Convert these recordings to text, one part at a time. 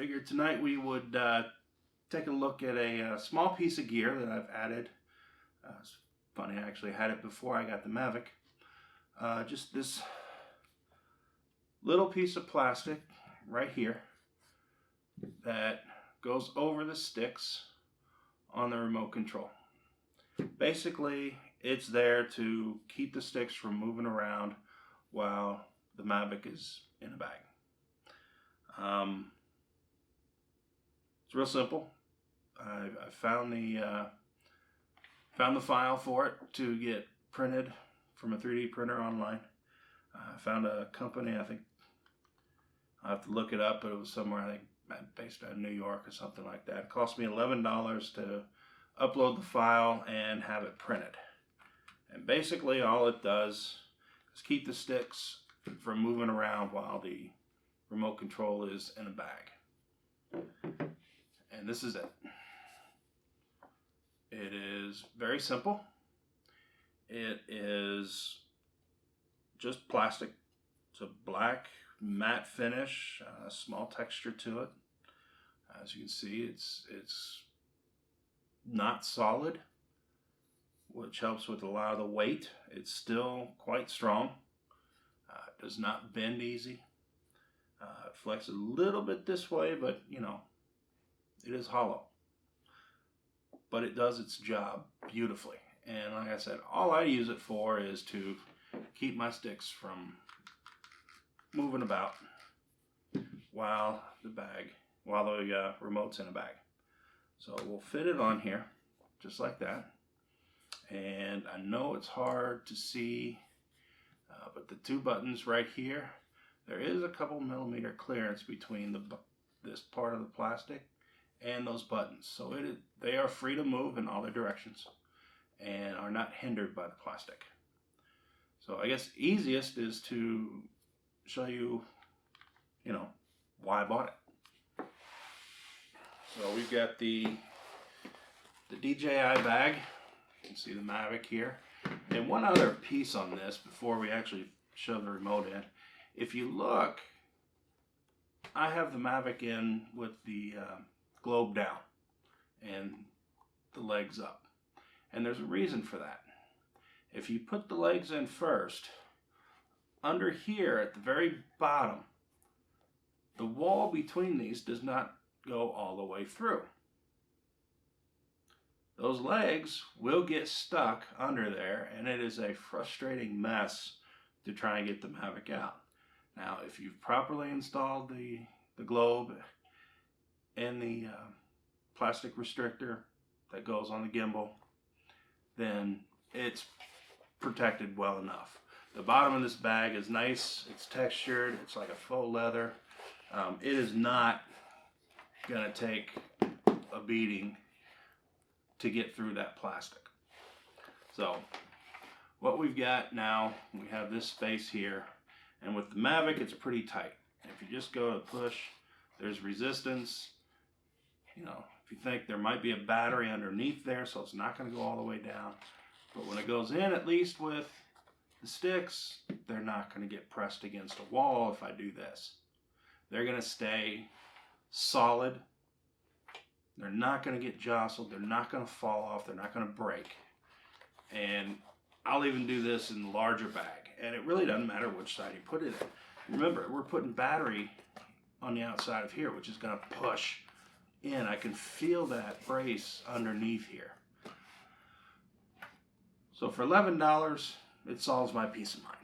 figured tonight we would take a look at a small piece of gear that I've added. It's funny, I actually had it before I got the Mavic. Just this little piece of plastic right here that goes over the sticks on the remote control. Basically, it's there to keep the sticks from moving around while the Mavic is in a bag. It's real simple. I found the file for it to get printed from a 3D printer online. I found a company, I think I have to look it up, but it was somewhere, I think based out of New York or something like that. It cost me $11 to upload the file and have it printed. And basically all it does is keep the sticks from moving around while the remote control is in a bag. And this is it. It is very simple. It is just plastic. It's a black matte finish, small texture to it. As you can see, it's not solid, which helps with a lot of the weight. It's still quite strong. It does not bend easy. It flexes a little bit this way, but you know, it is hollow. But it does its job beautifully. And like I said, all I use it for is to keep my sticks from moving about while the remote's in a bag. So we'll fit it on here just like that. And I know it's hard to see, but the two buttons right here, there is a couple millimeter clearance between this part of the plastic and those buttons. So they are free to move in all their directions and are not hindered by the plastic. So I guess easiest is to show you, why I bought it. So we've got the DJI bag. You can see the Mavic here. And one other piece on this before we actually shove the remote in. If you look, I have the Mavic in with the globe down and the legs up. And there's a reason for that. If you put the legs in first, under here at the very bottom, the wall between these does not go all the way through. Those legs will get stuck under there, and it is a frustrating mess to try and get the Mavic out. Now, if you've properly installed the globe and the plastic restrictor that goes on the gimbal, then it's protected well enough. The bottom of this bag is nice, it's textured, it's like a faux leather. It is not gonna take a beating to get through that plastic. So what we've got now, we have this space here, and with the Mavic it's pretty tight. If you just go to push, there's resistance. If you think there might be a battery underneath there, so it's not going to go all the way down. But when it goes in, at least with the sticks, they're not going to get pressed against a wall if I do this. They're going to stay solid. They're not going to get jostled. They're not going to fall off. They're not going to break. And I'll even do this in the larger bag. And it really doesn't matter which side you put it in. Remember, we're putting battery on the outside of here, which is going to push in. I can feel that brace underneath here. So for $11, it solves my peace of mind.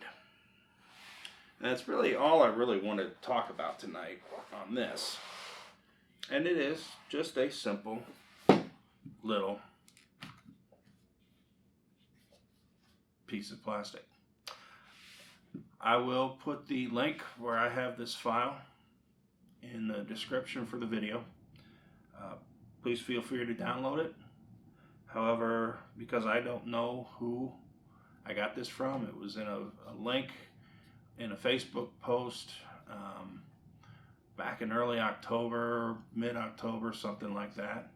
And that's really all I really wanted to talk about tonight on this. And it is just a simple little piece of plastic. I will put the link where I have this file in the description for the video. Please feel free to download it. However, because I don't know who I got this from, it was in a link in a Facebook post back in early October, mid-October, something like that.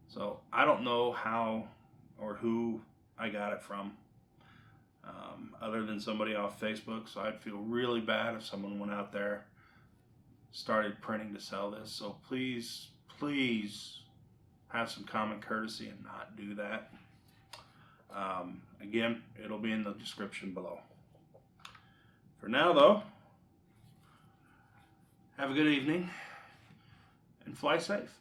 So I don't know how or who I got it from, other than somebody off Facebook. So I'd feel really bad if someone went out there, started printing to sell this. So please, please have some common courtesy and not do that. Again, it'll be in the description below. For now though, have a good evening and fly safe.